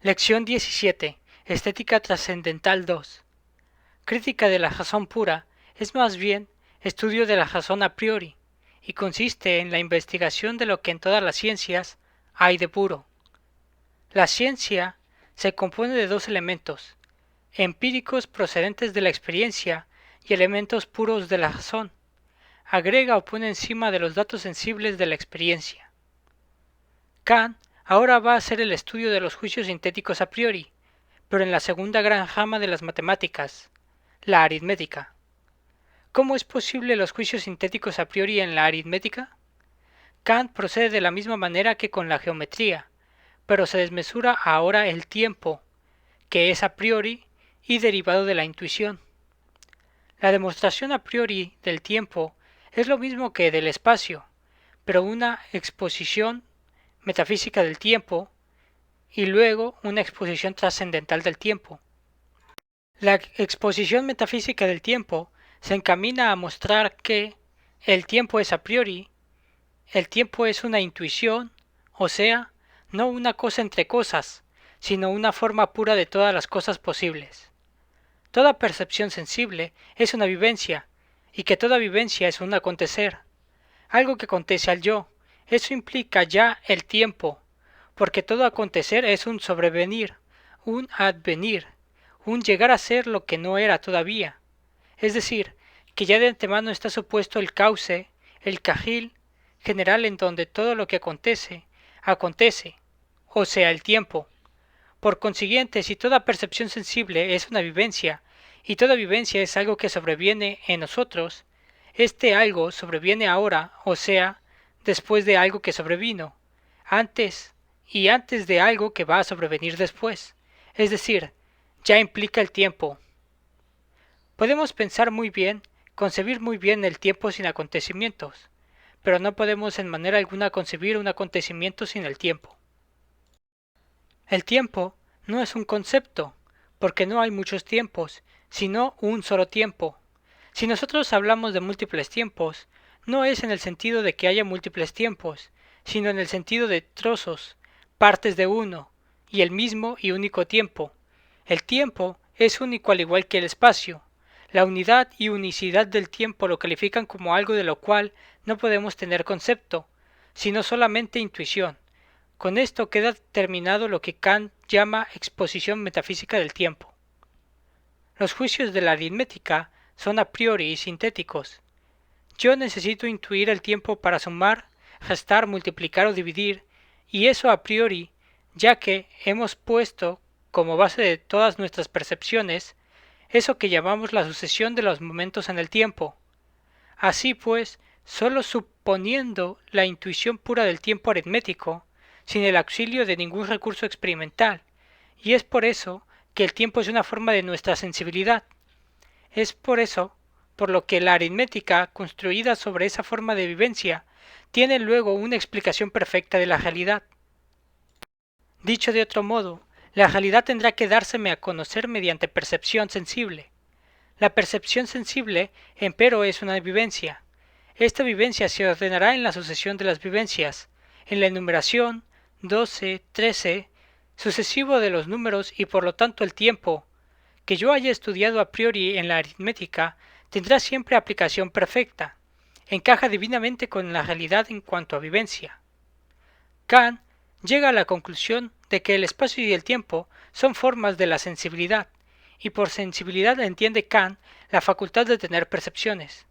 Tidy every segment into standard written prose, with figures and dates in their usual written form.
Lección 17. Estética trascendental 2. Crítica de la razón pura es más bien estudio de la razón a priori, y consiste en la investigación de lo que en todas las ciencias hay de puro. La ciencia se compone de dos elementos, empíricos procedentes de la experiencia y elementos puros de la razón. Agrega o pone encima de los datos sensibles de la experiencia. Kant ahora va a hacer el estudio de los juicios sintéticos a priori, pero en la segunda gran rama de las matemáticas, la aritmética. ¿Cómo es posible los juicios sintéticos a priori en la aritmética? Kant procede de la misma manera que con la geometría, pero se desmesura ahora el tiempo, que es a priori y derivado de la intuición. La demostración a priori del tiempo es lo mismo que del espacio, pero una exposición metafísica del tiempo y luego una exposición trascendental del tiempo. La exposición metafísica del tiempo se encamina a mostrar que el tiempo es a priori, el tiempo es una intuición, o sea, no una cosa entre cosas, sino una forma pura de todas las cosas posibles. Toda percepción sensible es una vivencia, y que toda vivencia es un acontecer, algo que acontece al yo. Eso implica ya el tiempo, porque todo acontecer es un sobrevenir, un advenir, un llegar a ser lo que no era todavía. Es decir, que ya de antemano está supuesto el cauce, el cajil general en donde todo lo que acontece, acontece, o sea, el tiempo. Por consiguiente, si toda percepción sensible es una vivencia, y toda vivencia es algo que sobreviene en nosotros, este algo sobreviene ahora, o sea, después de algo que sobrevino, antes y antes de algo que va a sobrevenir después. Es decir, ya implica el tiempo. Podemos pensar muy bien, concebir muy bien el tiempo sin acontecimientos, pero no podemos en manera alguna concebir un acontecimiento sin el tiempo. El tiempo no es un concepto, porque no hay muchos tiempos, sino un solo tiempo. Si nosotros hablamos de múltiples tiempos, no es en el sentido de que haya múltiples tiempos, sino en el sentido de trozos, partes de uno, y el mismo y único tiempo. El tiempo es único al igual que el espacio. La unidad y unicidad del tiempo lo califican como algo de lo cual no podemos tener concepto, sino solamente intuición. Con esto queda terminado lo que Kant llama exposición metafísica del tiempo. Los juicios de la aritmética son a priori y sintéticos. Yo necesito intuir el tiempo para sumar, restar, multiplicar o dividir, y eso a priori, ya que hemos puesto como base de todas nuestras percepciones eso que llamamos la sucesión de los momentos en el tiempo. Así pues, sólo suponiendo la intuición pura del tiempo aritmético, sin el auxilio de ningún recurso experimental, y es por eso que el tiempo es una forma de nuestra sensibilidad. Es por eso por lo que la aritmética, construida sobre esa forma de vivencia, tiene luego una explicación perfecta de la realidad. Dicho de otro modo, la realidad tendrá que dárseme a conocer mediante percepción sensible. La percepción sensible, empero, es una vivencia. Esta vivencia se ordenará en la sucesión de las vivencias, en la enumeración 12, 13, sucesivo de los números y por lo tanto el tiempo, que yo haya estudiado a priori en la aritmética, tendrá siempre aplicación perfecta. Encaja divinamente con la realidad en cuanto a vivencia. Kant llega a la conclusión de que el espacio y el tiempo son formas de la sensibilidad, y por sensibilidad entiende Kant la facultad de tener percepciones.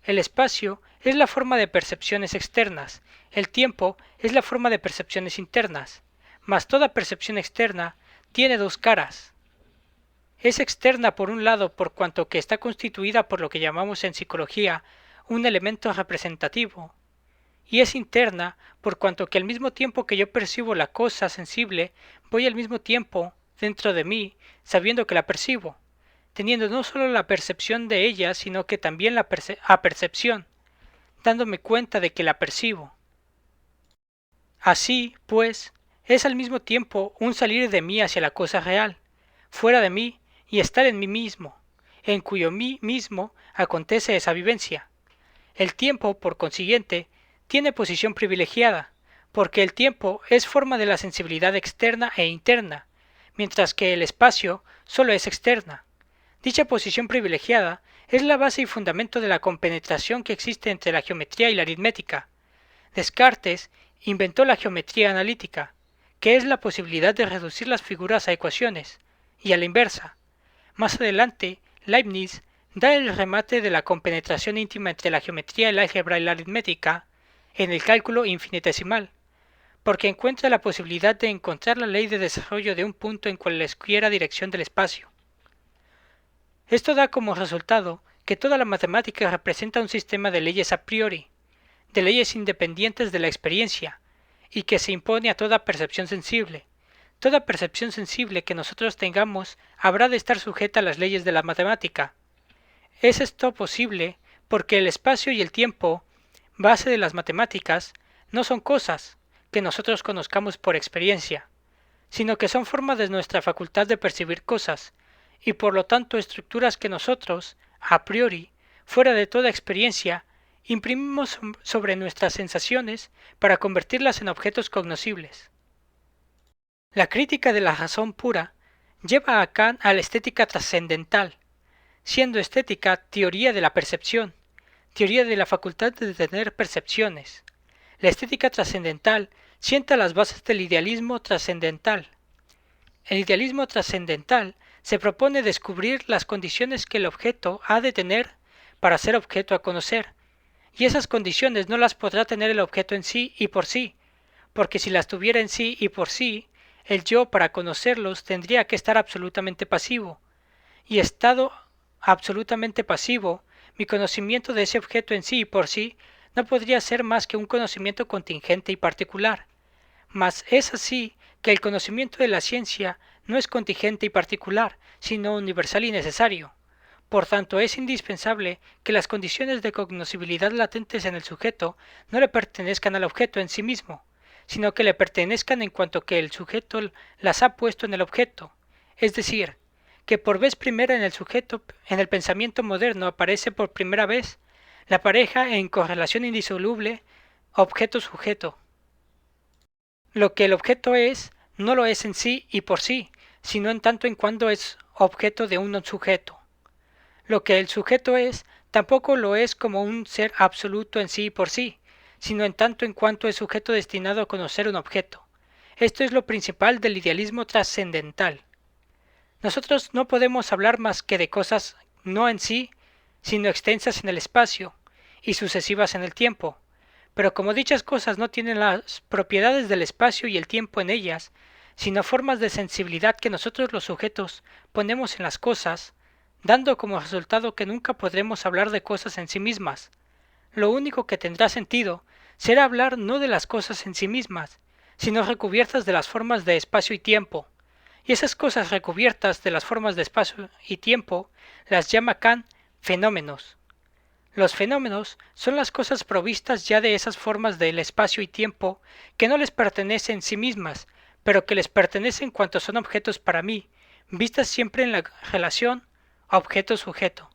El espacio es la forma de percepciones externas, el tiempo es la forma de percepciones internas, mas toda percepción externa tiene dos caras. Es externa por un lado por cuanto que está constituida por lo que llamamos en psicología un elemento representativo, y es interna por cuanto que al mismo tiempo que yo percibo la cosa sensible, voy al mismo tiempo dentro de mí, sabiendo que la percibo, teniendo no solo la percepción de ella, sino que también la apercepción, dándome cuenta de que la percibo. Así, pues, es al mismo tiempo un salir de mí hacia la cosa real, fuera de mí y estar en mí mismo, en cuyo mí mismo acontece esa vivencia. El tiempo, por consiguiente, tiene posición privilegiada, porque el tiempo es forma de la sensibilidad externa e interna, mientras que el espacio solo es externa. Dicha posición privilegiada es la base y fundamento de la compenetración que existe entre la geometría y la aritmética. Descartes inventó la geometría analítica, que es la posibilidad de reducir las figuras a ecuaciones, y a la inversa. Más adelante, Leibniz da el remate de la compenetración íntima entre la geometría, el álgebra y la aritmética en el cálculo infinitesimal, porque encuentra la posibilidad de encontrar la ley de desarrollo de un punto en cualesquiera dirección del espacio. Esto da como resultado que toda la matemática representa un sistema de leyes a priori, de leyes independientes de la experiencia, y que se impone a toda percepción sensible. Toda percepción sensible que nosotros tengamos habrá de estar sujeta a las leyes de la matemática. Es esto posible porque el espacio y el tiempo, base de las matemáticas, no son cosas que nosotros conozcamos por experiencia, sino que son formas de nuestra facultad de percibir cosas, y por lo tanto estructuras que nosotros, a priori, fuera de toda experiencia, imprimimos sobre nuestras sensaciones para convertirlas en objetos cognoscibles. La crítica de la razón pura lleva a Kant a la estética trascendental, siendo estética teoría de la percepción, teoría de la facultad de tener percepciones. La estética trascendental sienta las bases del idealismo trascendental. El idealismo trascendental se propone descubrir las condiciones que el objeto ha de tener para ser objeto a conocer, y esas condiciones no las podrá tener el objeto en sí y por sí, porque si las tuviera en sí y por sí, el yo para conocerlos tendría que estar absolutamente pasivo, y estado absolutamente pasivo, mi conocimiento de ese objeto en sí y por sí no podría ser más que un conocimiento contingente y particular. Mas es así que el conocimiento de la ciencia no es contingente y particular, sino universal y necesario. Por tanto, es indispensable que las condiciones de cognoscibilidad latentes en el sujeto no le pertenezcan al objeto en sí mismo, sino que le pertenezcan en cuanto que el sujeto las ha puesto en el objeto. Es decir, que por vez primera en el sujeto, en el pensamiento moderno aparece por primera vez la pareja en correlación indisoluble objeto-sujeto. Lo que el objeto es, no lo es en sí y por sí, sino en tanto en cuanto es objeto de un sujeto. Lo que el sujeto es, tampoco lo es como un ser absoluto en sí y por sí, sino en tanto en cuanto es sujeto destinado a conocer un objeto. Esto es lo principal del idealismo trascendental. Nosotros no podemos hablar más que de cosas no en sí, sino extensas en el espacio y sucesivas en el tiempo. Pero como dichas cosas no tienen las propiedades del espacio y el tiempo en ellas, sino formas de sensibilidad que nosotros los sujetos ponemos en las cosas, dando como resultado que nunca podremos hablar de cosas en sí mismas. Lo único que tendrá sentido será hablar no de las cosas en sí mismas, sino recubiertas de las formas de espacio y tiempo. Y esas cosas recubiertas de las formas de espacio y tiempo las llama Kant fenómenos. Los fenómenos son las cosas provistas ya de esas formas del espacio y tiempo que no les pertenecen en sí mismas, pero que les pertenecen cuanto son objetos para mí, vistas siempre en la relación objeto-sujeto.